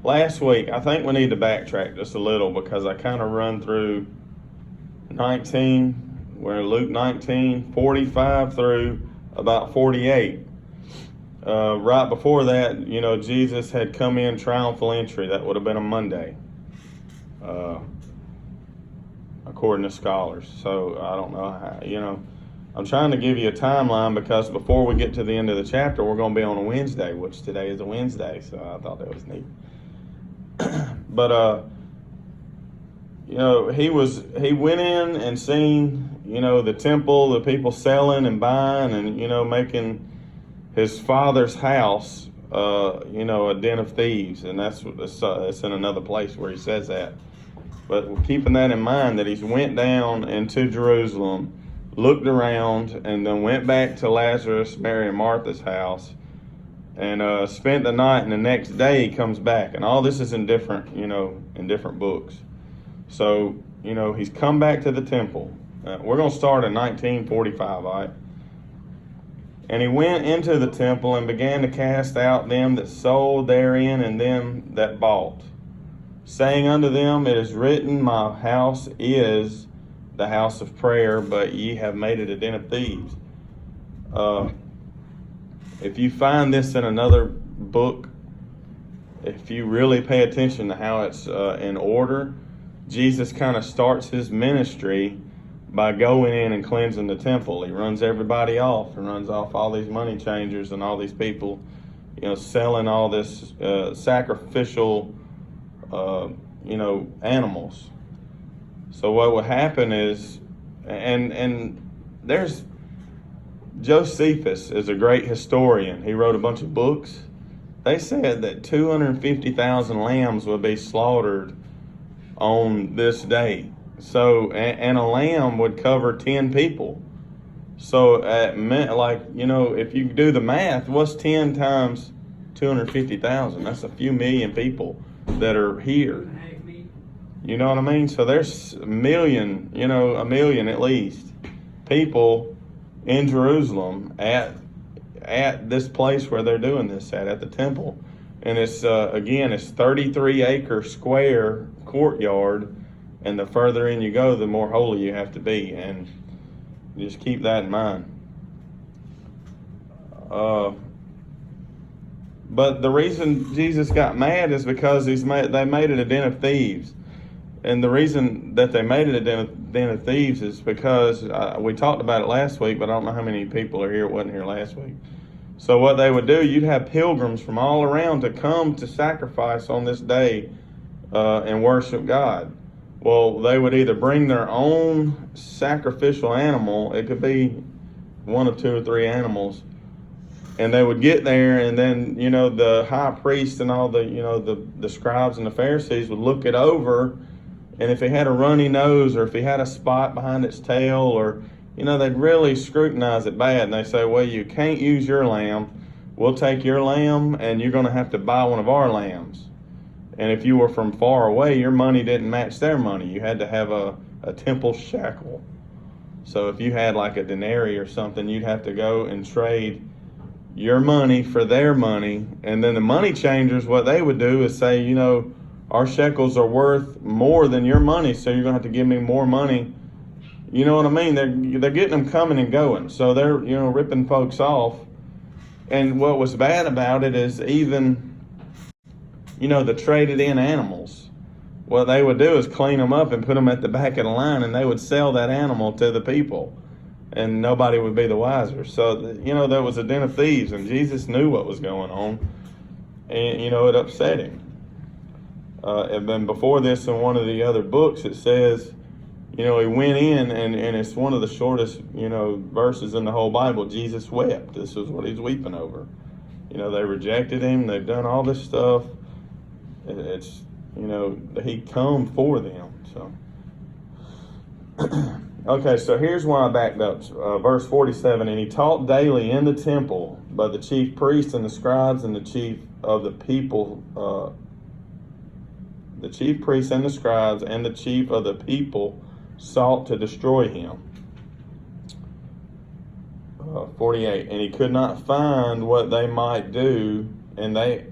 last week, I think we need to backtrack just a little because I kind of run through 19, we're in Luke 19, 45 through about 48. Right before that, Jesus had come in triumphal entry. That would have been a Monday, according to scholars. So I don't know how, I'm trying to give you a timeline because before we get to the end of the chapter, we're going to be on a Wednesday, which today is a Wednesday. So I thought that was neat. But, he went in and seen, the temple, the people selling and buying and, making his father's house, a den of thieves. And it's in another place where he says that. But keeping that in mind, that he's went down into Jerusalem, looked around, and then went back to Lazarus, Mary, and Martha's house, and spent the night, and the next day he comes back. And all this is in different books. So, he's come back to the temple. We're going to start in 1945, all right? And he went into the temple and began to cast out them that sold therein and them that bought, saying unto them, It is written, My house is the house of prayer, but ye have made it a den of thieves. If you find this in another book, if you really pay attention to how it's in order, Jesus kind of starts his ministry by going in and cleansing the temple. He runs everybody off and runs off all these money changers and all these people, selling all this sacrificial, animals. So what would happen is, and there's, Josephus is a great historian. He wrote a bunch of books. They said that 250,000 lambs would be slaughtered on this day. So, and a lamb would cover 10 people. So, if you do the math, what's 10 times 250,000? That's a few million people that are here. You know what I mean? So there's a million at least people in Jerusalem at this place where they're doing this at the temple. And it's, it's 33 acre square courtyard. And the further in you go, the more holy you have to be. And just keep that in mind. But the reason Jesus got mad is because they made it a den of thieves. And the reason that they made it a den of thieves is because we talked about it last week, but I don't know how many people are here that wasn't here last week. So what they would do, you'd have pilgrims from all around to come to sacrifice on this day and worship God. Well, they would either bring their own sacrificial animal. It could be one of 2 or 3 animals. And they would get there, and then, the high priest and all the scribes and the Pharisees would look it over. And if it had a runny nose, or if it had a spot behind its tail, or, they'd really scrutinize it bad. And they say, well, you can't use your lamb. We'll take your lamb, and you're going to have to buy one of our lambs. And if you were from far away, your money didn't match their money. You had to have a temple shekel. So if you had like a denarii or something, you'd have to go and trade your money for their money. And then the money changers, what they would do is say, our shekels are worth more than your money, so you're going to have to give me more money. You know what I mean? They're getting them coming and going. So they're, ripping folks off. And what was bad about it is even, the traded in animals. What they would do is clean them up and put them at the back of the line, and they would sell that animal to the people, and nobody would be the wiser. So, there was a den of thieves, and Jesus knew what was going on, and, it upset him. And then before this, in one of the other books, it says, he went in, and it's one of the shortest, verses in the whole Bible. Jesus wept. This is what he's weeping over. They rejected him. They've done all this stuff. It's, he come for them. So, okay, so here's why I backed up. Verse 47, and he taught daily in the temple, but the chief priests and the scribes and the chief of the people, the chief priests and the scribes and the chief of the people sought to destroy him. 48, and he could not find what they might do, and they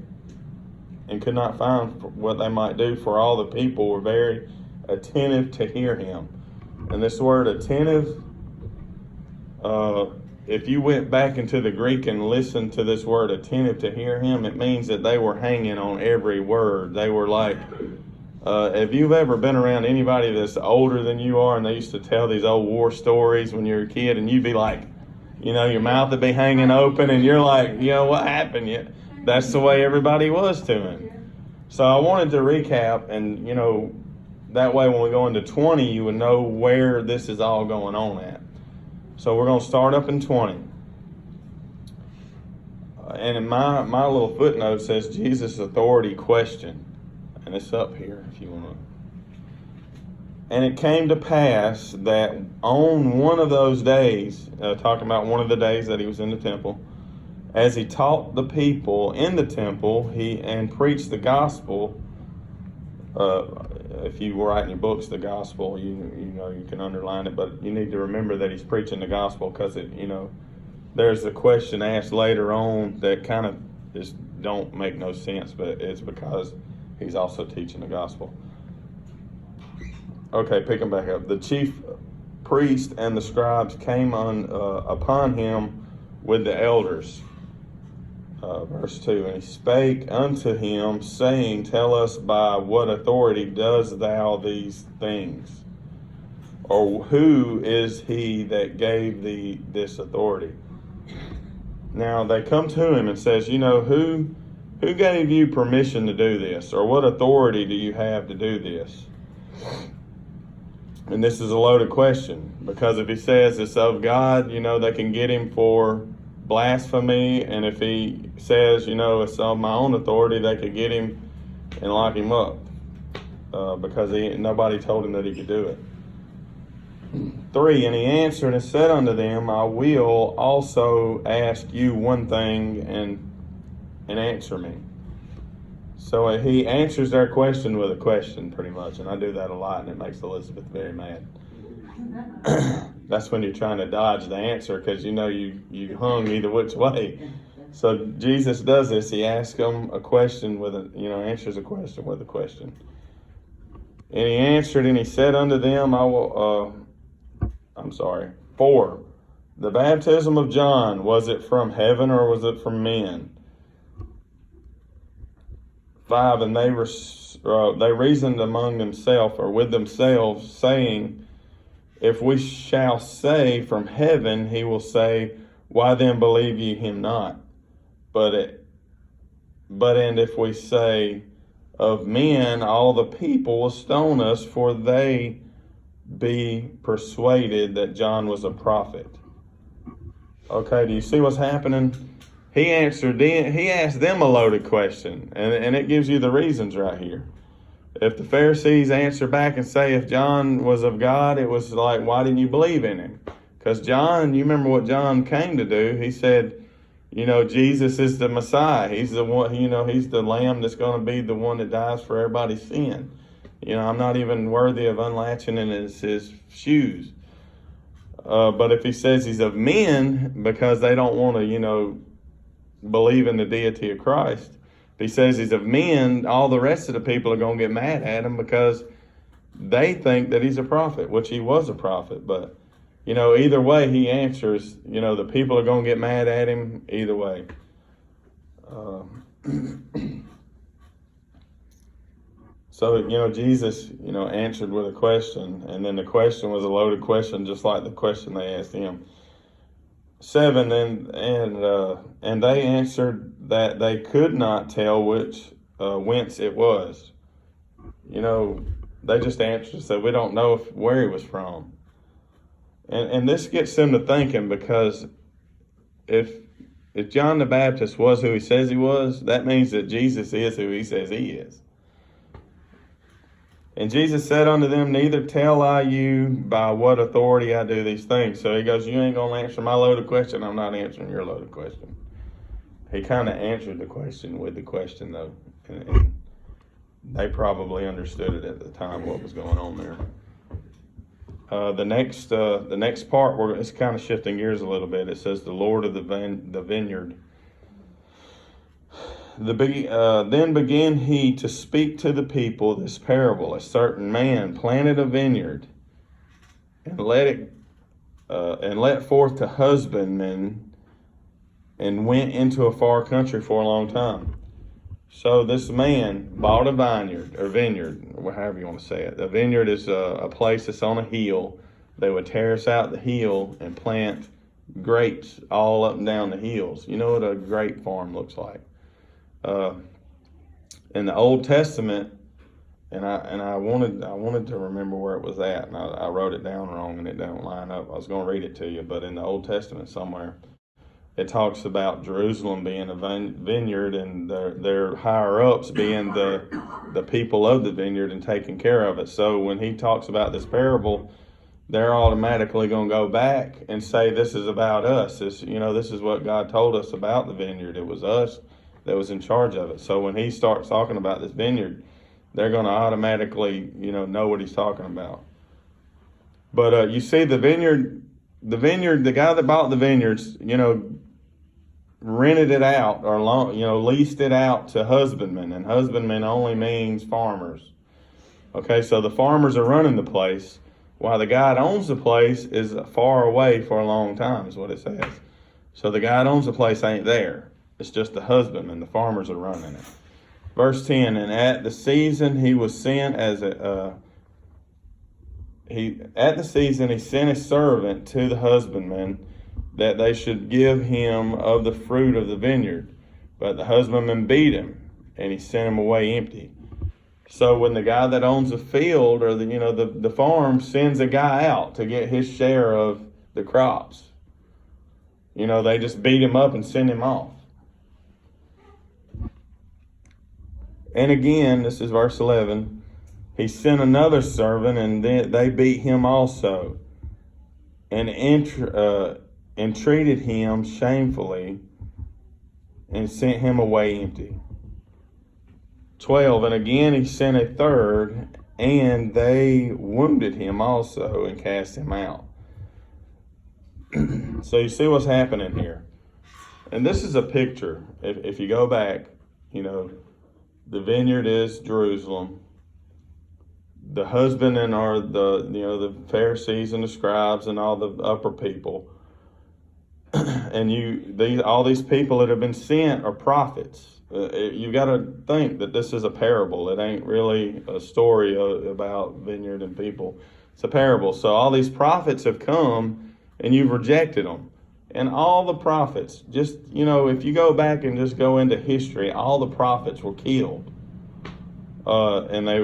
and could not find what they might do, for all the people were very attentive to hear him. And this word attentive, if you went back into the Greek and listened to this word attentive to hear him, it means that they were hanging on every word. They were like, if you've ever been around anybody that's older than you are, and they used to tell these old war stories when you were a kid, and you'd be like, your mouth would be hanging open, and you're like, what happened? That's the way everybody was to him. So I wanted to recap, and, that way when we go into 20, you would know where this is all going on at. So we're going to start up in 20. And in my little footnote says Jesus' authority question. And it's up here if you want to. And it came to pass that on one of those days, talking about one of the days that he was in the temple, as he taught the people in the temple, and preached the gospel. If you write in your books the gospel, you can underline it, but you need to remember that he's preaching the gospel, because there's a question asked later on that kind of just don't make no sense, but it's because he's also teaching the gospel. Okay, picking back up. The chief priest and the scribes came upon him with the elders. Verse 2, and he spake unto him, saying, tell us by what authority does thou these things? Or who is he that gave thee this authority? Now they come to him and says, who gave you permission to do this? Or what authority do you have to do this? And this is a loaded question, because if he says it's of God, they can get him for blasphemy, and if he says, it's on my own authority, they could get him and lock him up, because nobody told him that he could do it. 3, and he answered and said unto them, I will also ask you one thing, and answer me. So he answers their question with a question, pretty much, and I do that a lot, and it makes Elizabeth very mad. That's when you're trying to dodge the answer, because you hung either which way. So Jesus does this. He asks them a question answers a question with a question. And he answered and he said unto them, 4, the baptism of John, was it from heaven or was it from men? 5, and they reasoned among themselves, or with themselves, saying, if we shall say from heaven, he will say, why then believe ye him not? And if we say of men, all the people will stone us, for they be persuaded that John was a prophet. Okay, do you see what's happening? He asked them a loaded question, and it gives you the reasons right here. If the Pharisees answer back and say, if John was of God, it was like, why didn't you believe in him? Because John, you remember what John came to do. He said, Jesus is the Messiah. He's the one, he's the lamb that's going to be the one that dies for everybody's sin. I'm not even worthy of unlatching in his shoes. But if he says he's of men, because they don't want to, believe in the deity of Christ, if he says he's of men, all the rest of the people are going to get mad at him, because they think that he's a prophet, which he was a prophet. But, either way he answers, the people are going to get mad at him either way. So, Jesus, answered with a question, and then the question was a loaded question, just like the question they asked him. 7, and they answered that they could not tell whence it was. They just answered and said, we don't know where he was from. And this gets them to thinking, because if John the Baptist was who he says he was, that means that Jesus is who he says he is. And Jesus said unto them, neither tell I you by what authority I do these things. So he goes, you ain't going to answer my loaded question. I'm not answering your loaded question. He kind of answered the question with the question, though. And they probably understood it at the time, what was going on there. The next part, it's kind of shifting gears a little bit. It says the Lord of the vineyard. Then began he to speak to the people this parable. A certain man planted a vineyard and let forth to husbandmen, and went into a far country for a long time. So this man bought a vineyard, or however you want to say it. A vineyard is a place that's on a hill. They would terrace out the hill and plant grapes all up and down the hills. You know what a grape farm looks like. In the Old Testament, and I wanted to remember where it was at, and I wrote it down wrong, and it don't line up. I was going to read it to you, but in the Old Testament somewhere, it talks about Jerusalem being a vineyard, and their higher ups being the people of the vineyard and taking care of it. So when he talks about this parable, they're automatically going to go back and say, this is about us. This is what God told us about the vineyard. It was us that was in charge of it. So when he starts talking about this vineyard, they're going to automatically, know what he's talking about. But you see the guy that bought the vineyards, rented it out or leased it out to husbandmen, and husbandmen only means farmers. Okay, so the farmers are running the place, while the guy that owns the place is far away for a long time, is what it says. So the guy that owns the place ain't there. It's just the husbandman. The farmers are running it. Verse 10, and at the season he was sent he sent a servant to the husbandman that they should give him of the fruit of the vineyard. But the husbandman beat him, and he sent him away empty. So when the guy that owns the field or the farm sends a guy out to get his share of the crops, they just beat him up and send him off. And again, this is verse 11, he sent another servant, and they beat him also, and entreated him shamefully, and sent him away empty. 12, and again he sent a third, and they wounded him also, and cast him out. So you see what's happening here. And this is a picture. If you go back, the vineyard is Jerusalem. The husbandmen are the Pharisees and the scribes and all the upper people. And all these people that have been sent are prophets. You got to think that this is a parable. It ain't really a story about vineyard and people. It's a parable. So all these prophets have come, and you've rejected them. And all the prophets, just, if you go back and just go into history, all the prophets were killed. And they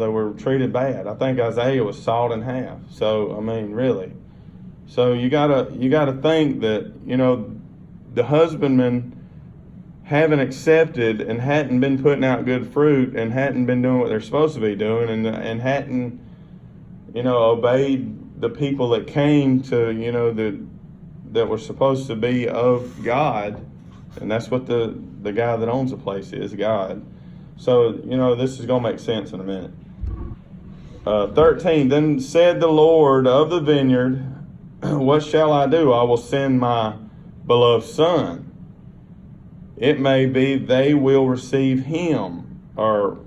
were treated bad. I think Isaiah was sawed in half. So, really. So you gotta think that, the husbandmen haven't accepted and hadn't been putting out good fruit and hadn't been doing what they're supposed to be doing and hadn't, obeyed the people that came to, that were supposed to be of God. And that's what the guy that owns the place is, God. So, this is going to make sense in a minute. 13, then said the Lord of the vineyard, what shall I do? I will send my beloved son. It may be they will receive him, or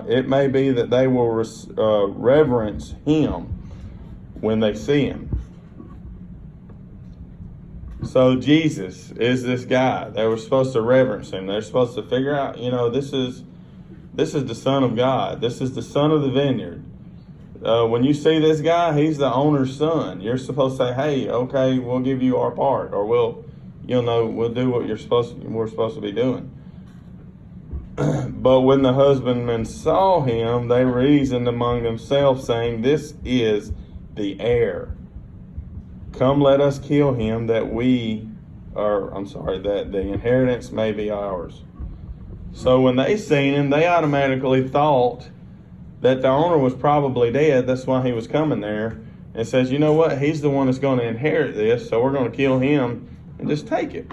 it may be that they will reverence him when they see him. So Jesus is this guy. They were supposed to reverence him. They're supposed to figure out, this is the Son of God. This is the son of the vineyard. When you see this guy, he's the owner's son. You're supposed to say, hey, okay, we'll give you our part, or we'll do what we're supposed to be doing. But when the husbandmen saw him, they reasoned among themselves, saying, this is the heir. Come, let us kill him, that the inheritance may be ours. So when they seen him, they automatically thought that the owner was probably dead. That's why he was coming there, and says, you know what? He's the one that's going to inherit this, so we're going to kill him and just take it.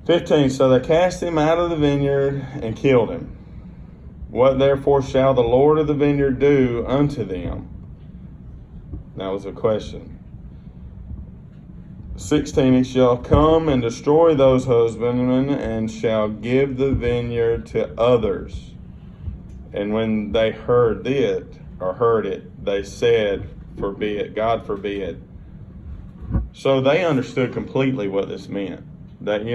15, so they cast him out of the vineyard and killed him. What therefore shall the Lord of the vineyard do unto them? That was a question. 16, he shall come and destroy those husbandmen and shall give the vineyard to others. And when they heard it, they said, forbid, God forbid. So they understood completely what this meant. That,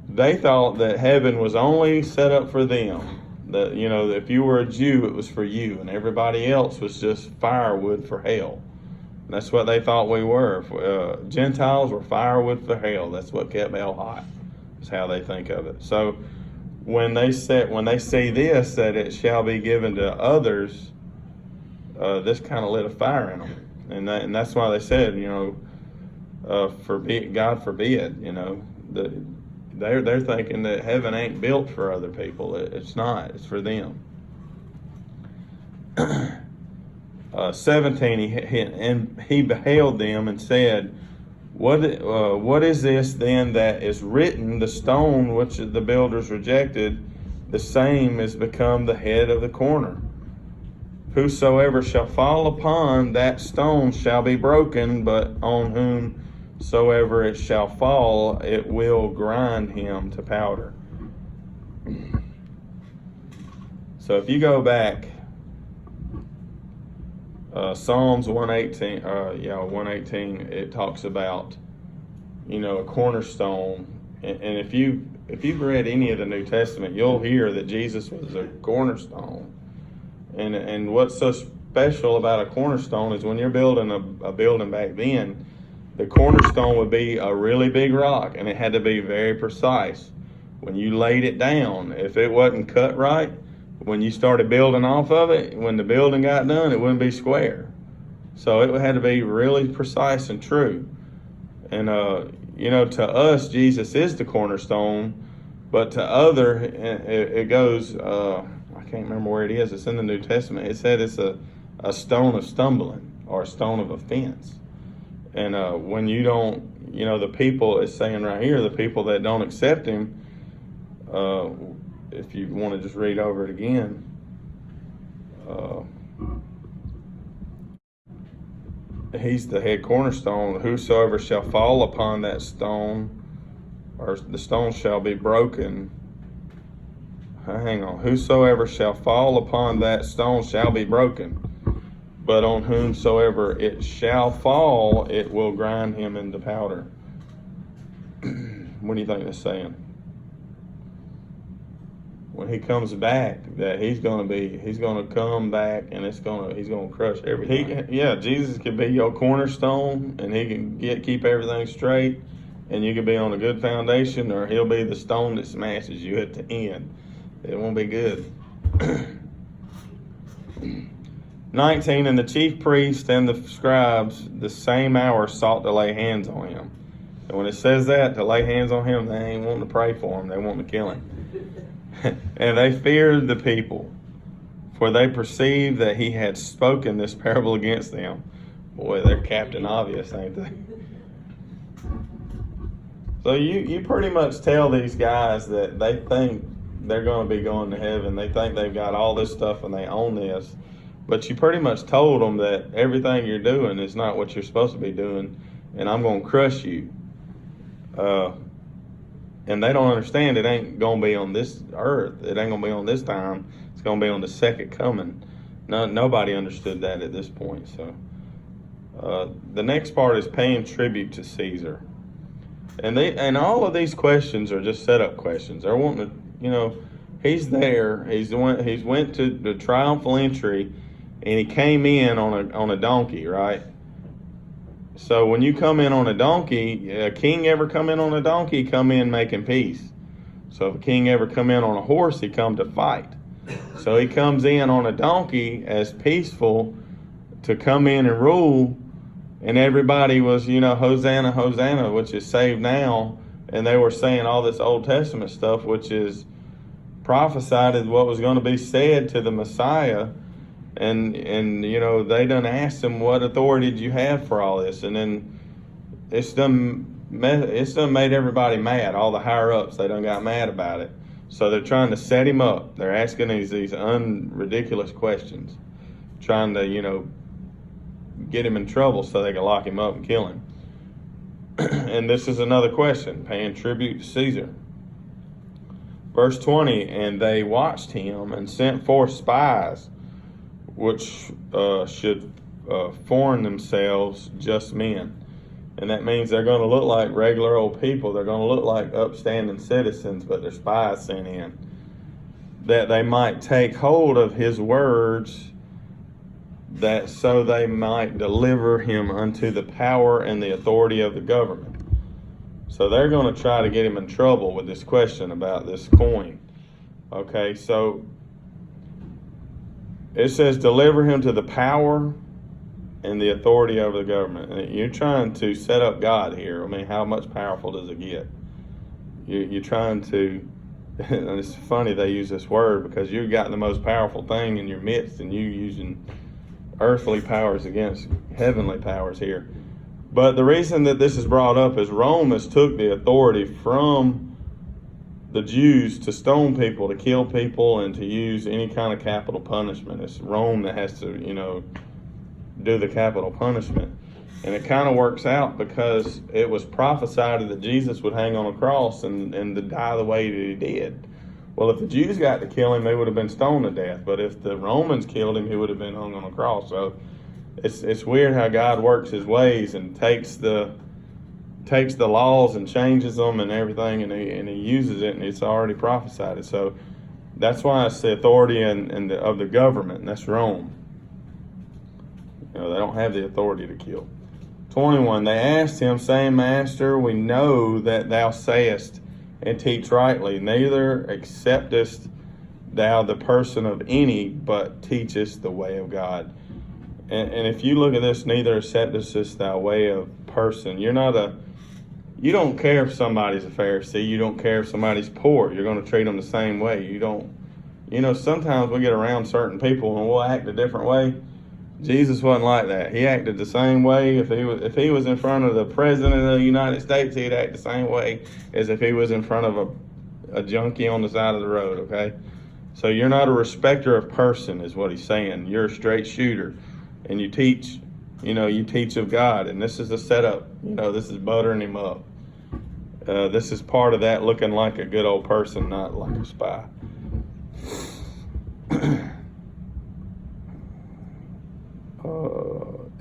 they thought that heaven was only set up for them. That, if you were a Jew, it was for you, and everybody else was just firewood for hell. And that's what they thought we were. Gentiles were firewood for hell. That's what kept hell hot. That's how they think of it. So when they see this, that it shall be given to others, this kind of lit a fire in them, and that's why they said, forbid, God forbid. They're thinking that heaven ain't built for other people. It's not. It's for them. 17, he beheld them and said, what is this then that is written? The stone which the builders rejected, the same is become the head of the corner. Whosoever shall fall upon that stone shall be broken, but on whomsoever it shall fall, it will grind him to powder. So if you go back, Psalms 118, 118, it talks about, a cornerstone. And if you've read any of the New Testament, you'll hear that Jesus was a cornerstone. And what's so special about a cornerstone is when you're building a building back then, the cornerstone would be a really big rock, and it had to be very precise. When you laid it down, if it wasn't cut right, when you started building off of it, when the building got done, it wouldn't be square. So it had to be really precise and true. And, to us, Jesus is the cornerstone, but to other, it goes, I can't remember where it is. It's in the New Testament. It said it's a stone of stumbling or a stone of offense. And when you don't, the people, it's saying right here, the people that don't accept him, if you want to just read over it again, he's the head cornerstone. Whosoever shall fall upon that stone, or the stone shall be broken. Hang on. Whosoever shall fall upon that stone shall be broken, but on whomsoever it shall fall, it will grind him into powder. What do you think that's saying? When he comes back, that he's going to come back, and he's going to crush everything. Jesus can be your cornerstone, and he can keep everything straight, and you can be on a good foundation, or he'll be the stone that smashes you at the end. It won't be good. 19, and the chief priest and the scribes the same hour sought to lay hands on him. And when it says that, to lay hands on him, they ain't wanting to pray for him. They want to kill him. And they feared the people, for they perceived that he had spoken this parable against them. Boy, they're Captain Obvious, ain't they? So you pretty much tell these guys that they think they're going to be going to heaven. They think they've got all this stuff and they own this. But you pretty much told them that everything you're doing is not what you're supposed to be doing, and I'm going to crush you. And they don't understand it ain't going to be on this earth. It ain't going to be on this time. It's going to be on the second coming. Nobody understood that at this point. So the next part is paying tribute to Caesar. And all of these questions are just setup questions. They're wanting to, he's there. He's went to the triumphal entry, and he came in on a donkey, right? So when you come in on a donkey, a king ever come in on a donkey, come in making peace. So if a king ever come in on a horse, he come to fight. So he comes in on a donkey as peaceful to come in and rule, and everybody was, Hosanna, Hosanna, which is saved now, and they were saying all this Old Testament stuff, which is prophesied as what was going to be said to the Messiah. And they done asked him, what authority did you have for all this? And then it's done made everybody mad. All the higher ups, they done got mad about it. So they're trying to set him up. They're asking these ridiculous questions, trying to, get him in trouble so they can lock him up and kill him. And this is another question, paying tribute to Caesar. Verse 20, and they watched him and sent forth spies, which should form themselves just men. And that means they're going to look like regular old people. They're going to look like upstanding citizens, but they're spies sent in, that they might take hold of his words, that so they might deliver him unto the power and the authority of the government. So they're going to try to get him in trouble with this question about this coin. Okay, so it says deliver him to the power and the authority over the government. And you're trying to set up God here. I mean, how much powerful does it get? You're trying to, and it's funny they use this word because you've got the most powerful thing in your midst and you using earthly powers against heavenly powers here. But the reason that this is brought up is Rome has took the authority from the Jews to stone people, to kill people, and to use any kind of capital punishment. It's Rome that has to, do the capital punishment. And it kind of works out because it was prophesied that Jesus would hang on a cross and to die the way that he did. Well, if the Jews got to kill him, they would have been stoned to death. But if the Romans killed him, he would have been hung on a cross. So it's weird how God works his ways and takes the laws and changes them and everything, and he uses it, and it's already prophesied. So that's why it's the authority of the government, and that's Rome. They don't have the authority to kill. 21, they asked him, saying, Master, we know that thou sayest and teach rightly, neither acceptest thou the person of any, but teachest the way of God. And if you look at this, neither acceptest thou way of person. You don't care if somebody's a Pharisee. You don't care if somebody's poor. You're going to treat them the same way. Sometimes we get around certain people and we'll act a different way. Jesus wasn't like that. He acted the same way. If he was in front of the president of the United States, he'd act the same way as if he was in front of a junkie on the side of the road, okay? So you're not a respecter of person is what he's saying. You're a straight shooter. And you teach of God. And this is a setup. This is buttering him up. This is part of that, looking like a good old person, not like a spy.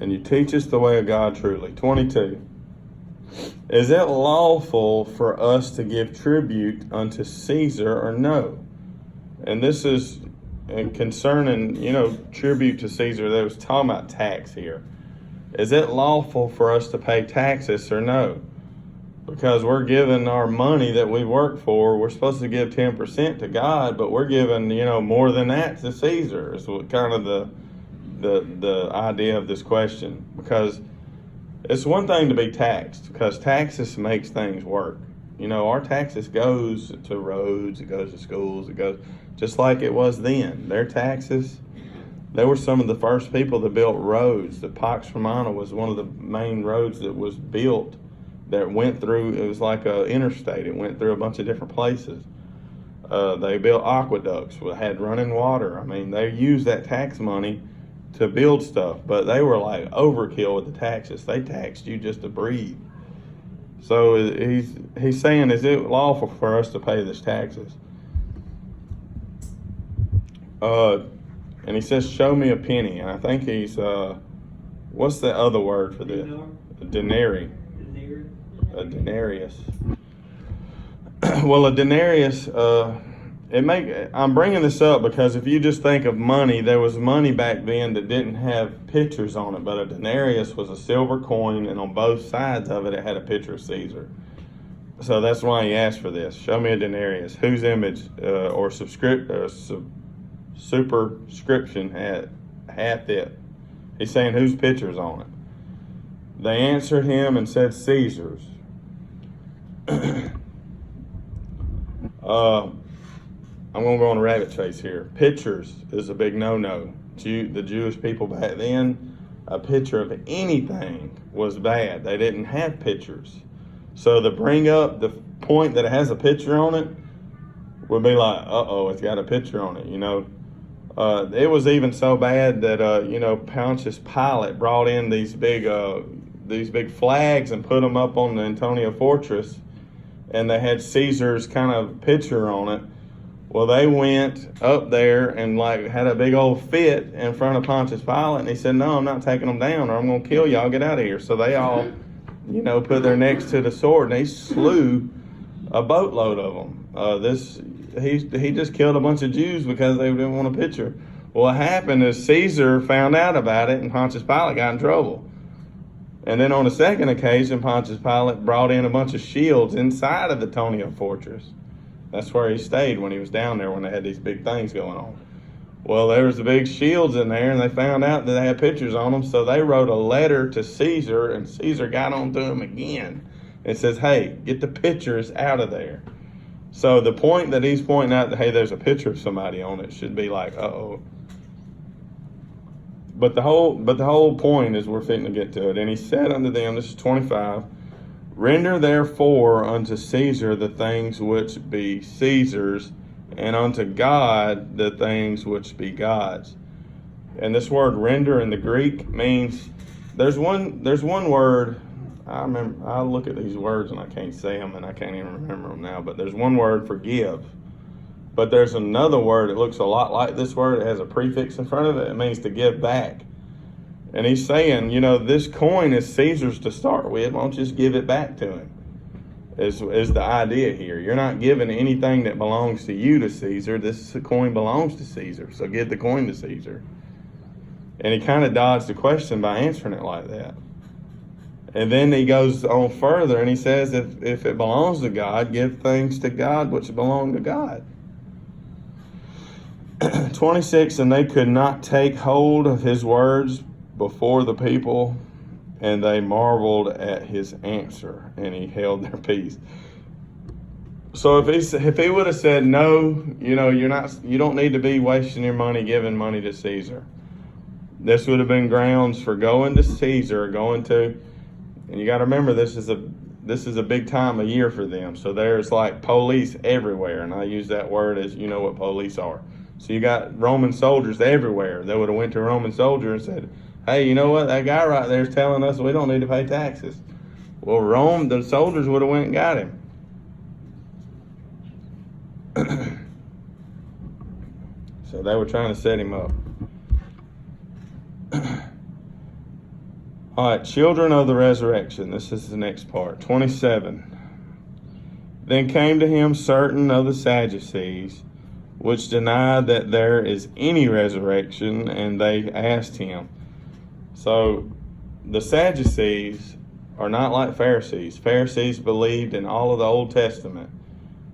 And you teach us the way of God truly. 22. Is it lawful for us to give tribute unto Caesar or no? And this is concerning, tribute to Caesar. They was talking about tax here. Is it lawful for us to pay taxes or no? Because we're giving our money that we work for. We're supposed to give 10% to God, but we're giving, more than that to Caesar. Is what kind of the idea of this question. Because it's one thing to be taxed, because taxes makes things work. Our taxes goes to roads, it goes to schools, it goes just like it was then. Their taxes, they were some of the first people that built roads. The Pax Romana was one of the main roads that was built that went through, it was like an interstate. It went through a bunch of different places. They built aqueducts, had running water. I mean, they used that tax money to build stuff, but they were like overkill with the taxes. They taxed you just to breathe. So he's saying, is it lawful for us to pay this taxes? And he says, show me a penny. And I think he's, what's the other word for this? A denarius. A denarius. Well, a denarius, I'm bringing this up because if you just think of money, there was money back then that didn't have pictures on it, but a denarius was a silver coin, and on both sides of it, it had a picture of Caesar. So that's why he asked for this. Show me a denarius. Whose image or superscription hath it? He's saying whose picture's on it. They answered him and said Caesar's. I'm going to go on a rabbit chase here. Pictures is a big no-no. The Jewish people back then, a picture of anything was bad. They didn't have pictures. So to bring up the point that it has a picture on it would be like, uh-oh, it's got a picture on it, It was even so bad that, Pontius Pilate brought in these big these big flags and put them up on the Antonia Fortress, and they had Caesar's kind of picture on it. Well, they went up there and like had a big old fit in front of Pontius Pilate, and he said, "No, I'm not taking them down, or I'm going to kill y'all. Get out of here." So they all, put their necks to the sword, and he slew a boatload of them. He just killed a bunch of Jews because they didn't want a picture. Well, what happened is Caesar found out about it, and Pontius Pilate got in trouble. And then on a second occasion, Pontius Pilate brought in a bunch of shields inside of the Antonia Fortress. That's where he stayed when he was down there when they had these big things going on. Well, there was the big shields in there, and they found out that they had pictures on them, so they wrote a letter to Caesar, and Caesar got on to him again. It says, "Hey, get the pictures out of there." So the point that he's pointing out that, hey, there's a picture of somebody on it should be like, uh-oh. But the whole point is we're fitting to get to it. And he said unto them, this is 25, "Render therefore unto Caesar the things which be Caesar's, and unto God the things which be God's." And this word render in the Greek means there's one word. I look at these words and I can't say them, and I can't even remember them now. But there's one word for give. But there's another word that looks a lot like this word. It has a prefix in front of it. It means to give back. And he's saying, this coin is Caesar's to start with. Why don't you just give it back to him? Is the idea here. You're not giving anything that belongs to you to Caesar. This coin belongs to Caesar. So give the coin to Caesar. And he kind of dodged the question by answering it like that. And then he goes on further and he says, if it belongs to God, give things to God which belong to God. 26, "And they could not take hold of his words before the people, and they marveled at his answer, and he held their peace." So if he would have said, "No, you don't need to be wasting your money giving money to Caesar," this would have been grounds for going to Caesar, and you got to remember this is a big time of year for them. So there's like police everywhere, and I use that word as you know what police are. So you got Roman soldiers everywhere. They would have went to a Roman soldier and said, "Hey, you know what? That guy right there is telling us we don't need to pay taxes." Well, the soldiers would have went and got him. So they were trying to set him up. All right, children of the resurrection. This is the next part. 27. "Then came to him certain of the Sadducees, which denied that there is any resurrection, and they asked him." So the Sadducees are not like Pharisees. Pharisees believed in all of the Old Testament.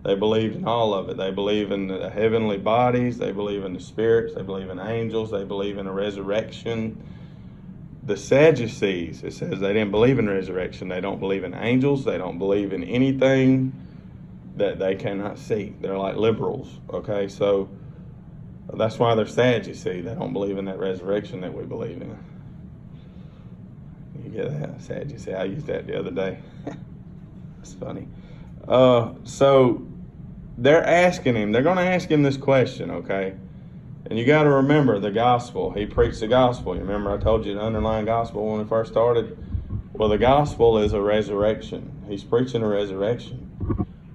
They believed in all of it. They believe in the heavenly bodies. They believe in the spirits. They believe in angels. They believe in a resurrection. The Sadducees, it says they didn't believe in resurrection. They don't believe in angels. They don't believe in anything that they cannot see. They're like liberals, okay? So that's why they're Sadducees. They don't believe in that resurrection that we believe in. You get that? Sadducee. I used that the other day. That's funny. So they're asking him. They're going to ask him this question, okay? And you got to remember the gospel. He preached the gospel. You remember I told you the underlying gospel when we first started? Well, the gospel is a resurrection. He's preaching a resurrection.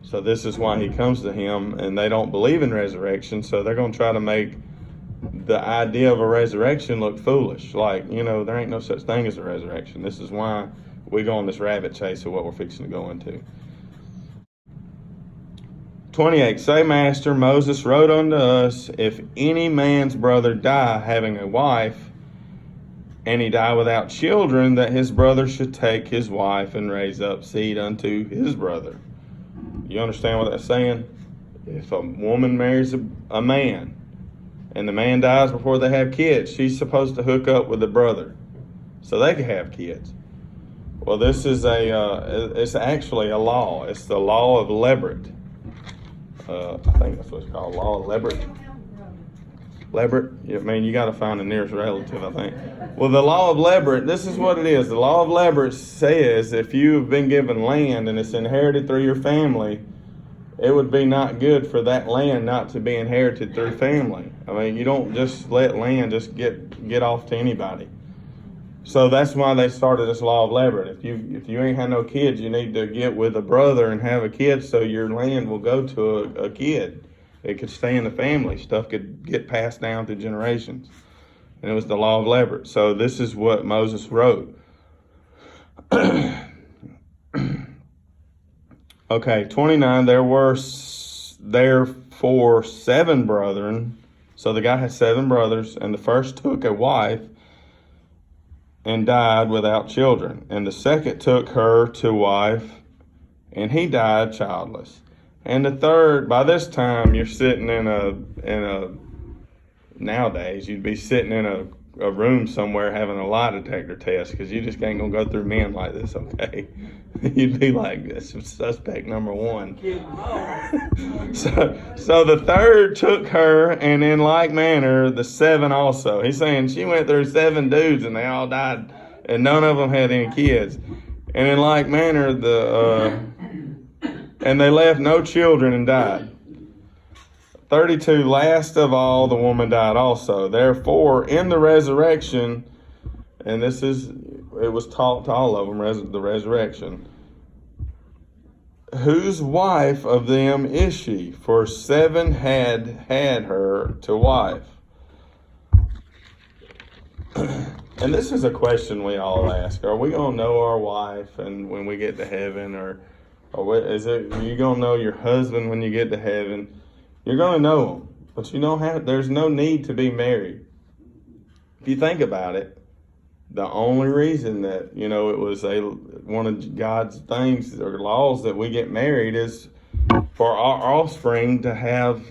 So this is why he comes to him, and they don't believe in resurrection, so they're going to try to make the idea of a resurrection look foolish. Like, there ain't no such thing as a resurrection. This is why we go on this rabbit chase of what we're fixing to go into. 28, "Say, Master, Moses wrote unto us, if any man's brother die having a wife, and he die without children, that his brother should take his wife and raise up seed unto his brother." You understand what that's saying? If a woman marries a man and the man dies before they have kids, she's supposed to hook up with the brother so they can have kids. Well, this is it's actually a law. It's the law of Levirate. I think that's what it's called, law of Levirate. Levirate? You got to find the nearest relative, I think. Well, the law of Levirate, this is what it is. The law of Levirate says if you've been given land and it's inherited through your family, it would be not good for that land not to be inherited through family. You don't just let land just get off to anybody. So that's why they started this law of Levirate. If you ain't had no kids, you need to get with a brother and have a kid so your land will go to a kid. It could stay in the family. Stuff could get passed down through generations. And it was the law of Levirate. So this is what Moses wrote. Okay, 29, there were therefore 7 brethren. So the guy had 7 brothers, and the first took a wife and died without children. And the second took her to wife, and he died childless. And the third, by this time, you're sitting in a nowadays, you'd be sitting in a room somewhere having a lie detector test, because you just ain't going to go through men like this, okay? You'd be like, suspect number 1. So the third took her, and in like manner, the 7 also. He's saying she went through 7 dudes, and they all died, and none of them had any kids. And in like manner, and they left no children and died. 32, last of all, the woman died also. Therefore, in the resurrection, and it was taught to all of them, the resurrection. Whose wife of them is she? For 7 had her to wife. And this is a question we all ask. Are we going to know our wife and when we get to heaven? Or is it, are you going to know your husband when you get to heaven? You're going to know them. But you don't have, there's no need to be married. If you think about it, the only reason that, it was one of God's things or laws that we get married is for our offspring to have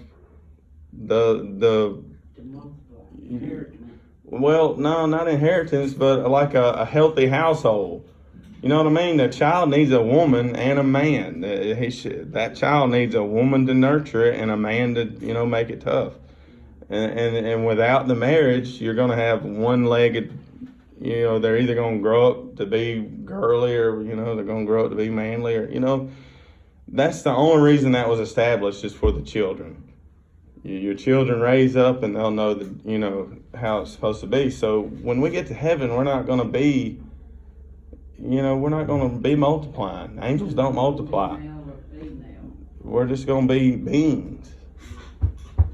well, no, not inheritance, but like a healthy household. You know what I mean? The child needs a woman and a man. That child needs a woman to nurture it and a man to, make it tough. And without the marriage, you're going to have one-legged. They're either going to grow up to be girly or, they're going to grow up to be manly or, that's the only reason that was established is for the children. Your children raise up and they'll know that, how it's supposed to be. So when we get to heaven, we're not going to be, we're not going to be multiplying. Angels don't multiply. We're just going to be beings.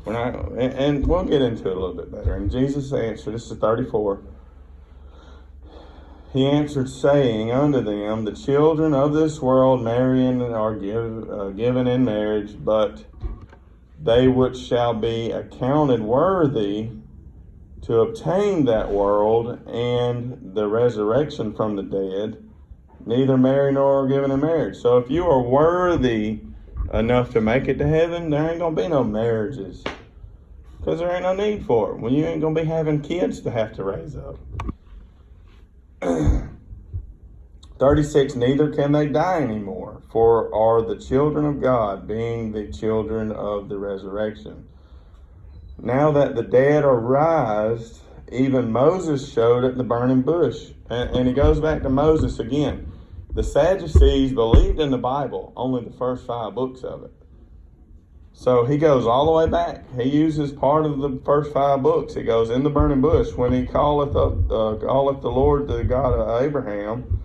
We're not, and we'll get into it a little bit better. And Jesus answered, this is 34. He answered, saying unto them, the children of this world marrying are given in marriage, but they which shall be accounted worthy to obtain that world and the resurrection from the dead, neither marry nor are given in marriage. So if you are worthy enough to make it to heaven, there ain't going to be no marriages, because there ain't no need for it. Well, you ain't going to be having kids to have to raise up. 36, neither can they die anymore, for are the children of God, being the children of the resurrection. Now that the dead are raised, even Moses showed at the burning bush. And he goes back to Moses again. The Sadducees believed in the Bible, only the first 5 books of it. So he goes all the way back. He uses part of the first 5 books. He goes in the burning bush when he calleth the Lord the God of Abraham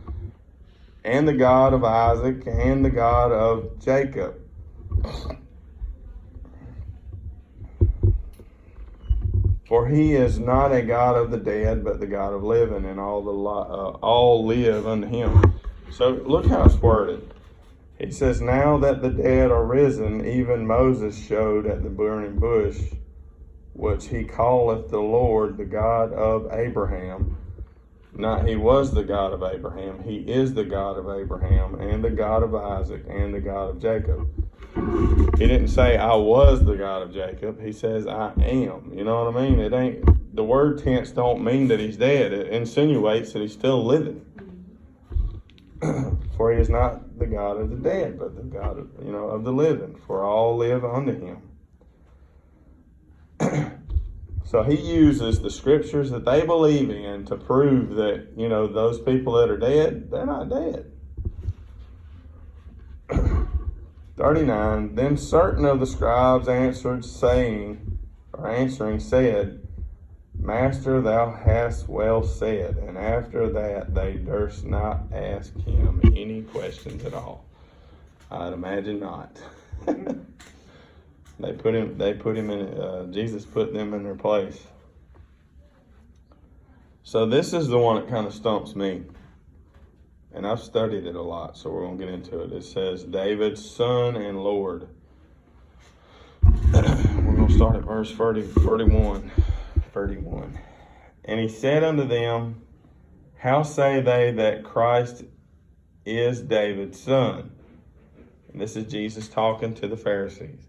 and the God of Isaac and the God of Jacob. For he is not a God of the dead, but the God of living, and all live unto him. So look how it's worded. He says, now that the dead are risen, even Moses showed at the burning bush, which he calleth the Lord, the God of Abraham. Not he was the God of Abraham, he is the God of Abraham, and the God of Isaac, and the God of Jacob. He didn't say, I was the God of Jacob. He says, I am. You know what I mean? The word tense don't mean that he's dead. It insinuates that he's still living. For he is not the God of the dead, but the God of the living. For all live unto him. So he uses the scriptures that they believe in to prove that, those people that are dead, they're not dead. 39, then certain of the scribes answering said, Master, thou hast well said. And after that, they durst not ask him any questions at all. I'd imagine not. They put him in, Jesus put them in their place. So this is the one that kind of stumps me. And I've studied it a lot, so we're going to get into it. It says, David's son and Lord. We're going to start at verse 31. And he said unto them, How say they that Christ is David's son? And this is Jesus talking to the Pharisees.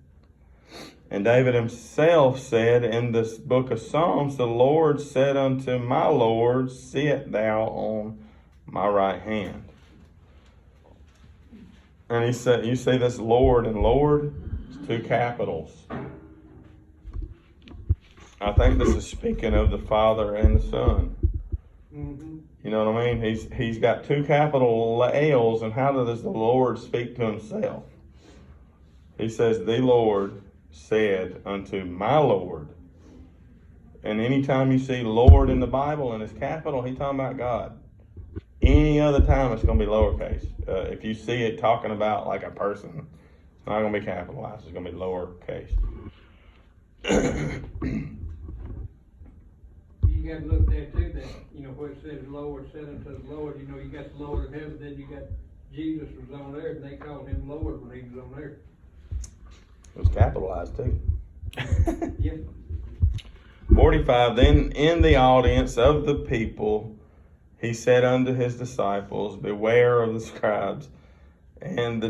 And David himself said in this book of Psalms, The Lord said unto my Lord, Sit thou on my right hand. And he said, you see this Lord and Lord, it's two capitals. I think this is speaking of the Father and the Son. Mm-hmm. You know what I mean? He's got two capital L's, and how does the Lord speak to himself? He says, the Lord said unto my Lord. And anytime you see Lord in the Bible and it's capital, he's talking about God. Any other time it's going to be lowercase. If you see it talking about like a person, it's not going to be capitalized. It's going to be lowercase. You got to look there too, that, where it says Lord said unto the Lord, you got the Lord of heaven, then you got Jesus was on earth, and they called him Lord when he was on earth. It was capitalized too. Yeah. 45, then in the audience of the people, he said unto his disciples, Beware of the scribes, and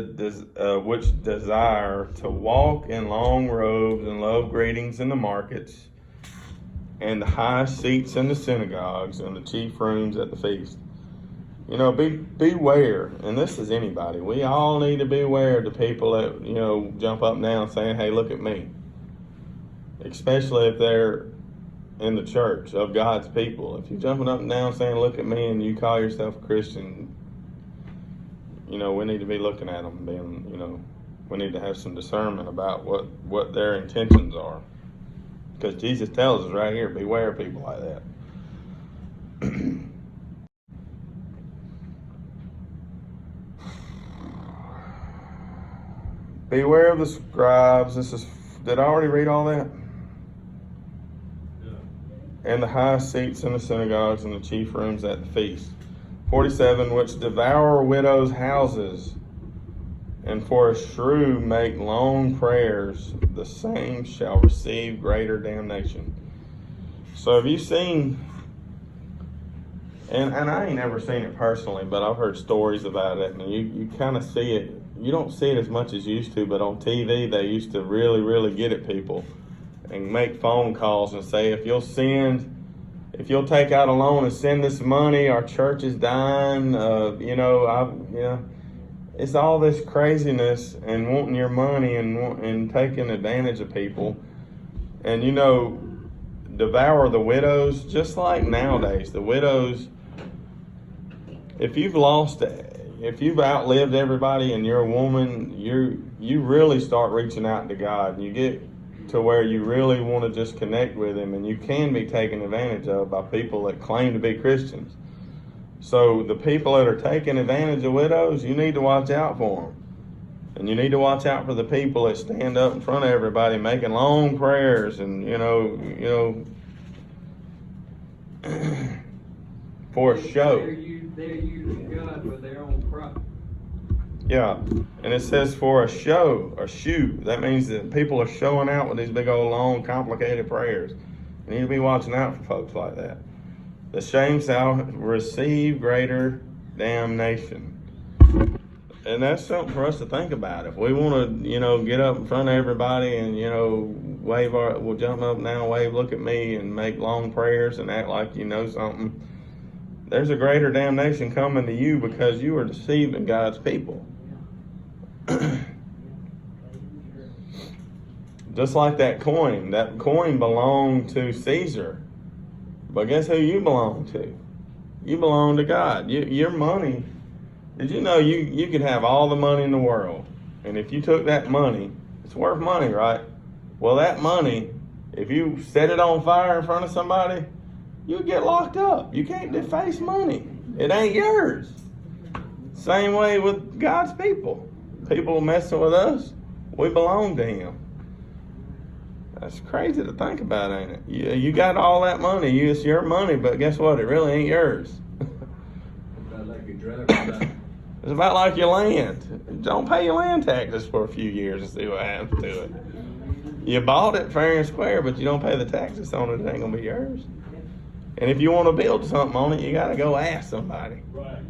which desire to walk in long robes and love greetings in the markets, and the high seats in the synagogues, and the chief rooms at the feast. Beware, and this is anybody. We all need to beware of the people that, jump up and down saying, hey, look at me. Especially if they're in the church of God's people. If you're jumping up and down saying, look at me, and you call yourself a Christian, we need to be looking at them, we need to have some discernment about what their intentions are. Because Jesus tells us right here, beware of people like that. Beware of the scribes. Did I already read all that? Yeah. And the high seats in the synagogues and the chief rooms at the feast. 47, which devour widows' houses, and for a shrew make long prayers, the same shall receive greater damnation. So have you seen, and I ain't never seen it personally, but I've heard stories about it, and you kind of see it. You don't see it as much as you used to, but on TV they used to really, really get at people and make phone calls and say, if you'll take out a loan and send this money, our church is dying. It's all this craziness and wanting your money and taking advantage of people. And devour the widows, just like nowadays. The widows, if you've outlived everybody and you're a woman, you really start reaching out to God, and you get to where you really want to just connect with him, and you can be taken advantage of by people that claim to be Christians. So the people that are taking advantage of widows, you need to watch out for them. And you need to watch out for the people that stand up in front of everybody making long prayers and, for a show. They're using God for their own profit. Yeah, and it says for a show, a shoot. That means that people are showing out with these big old long, complicated prayers. You need to be watching out for folks like that. The same shall receive greater damnation. And that's something for us to think about. If we want to, get up in front of everybody and, we'll jump up now, wave, look at me, and make long prayers and act like you know something. There's a greater damnation coming to you because you are deceiving God's people. Just like that coin. That coin belonged to Caesar. But guess who you belong to? You belong to God. Your money, did you know you could have all the money in the world, and if you took that money, it's worth money, right? Well, that money, if you set it on fire in front of somebody, you get locked up. You can't deface money. It ain't yours. Same way with God's people. People messing with us, we belong to Him. That's crazy to think about, ain't it? You got all that money. It's your money, but guess what? It really ain't yours. About like your driver's It's about like your land. Don't pay your land taxes for a few years and see what happens to it. You bought it fair and square, but you don't pay the taxes on it. It ain't gonna be yours. And if you want to build something on it, you got to go ask somebody. Right.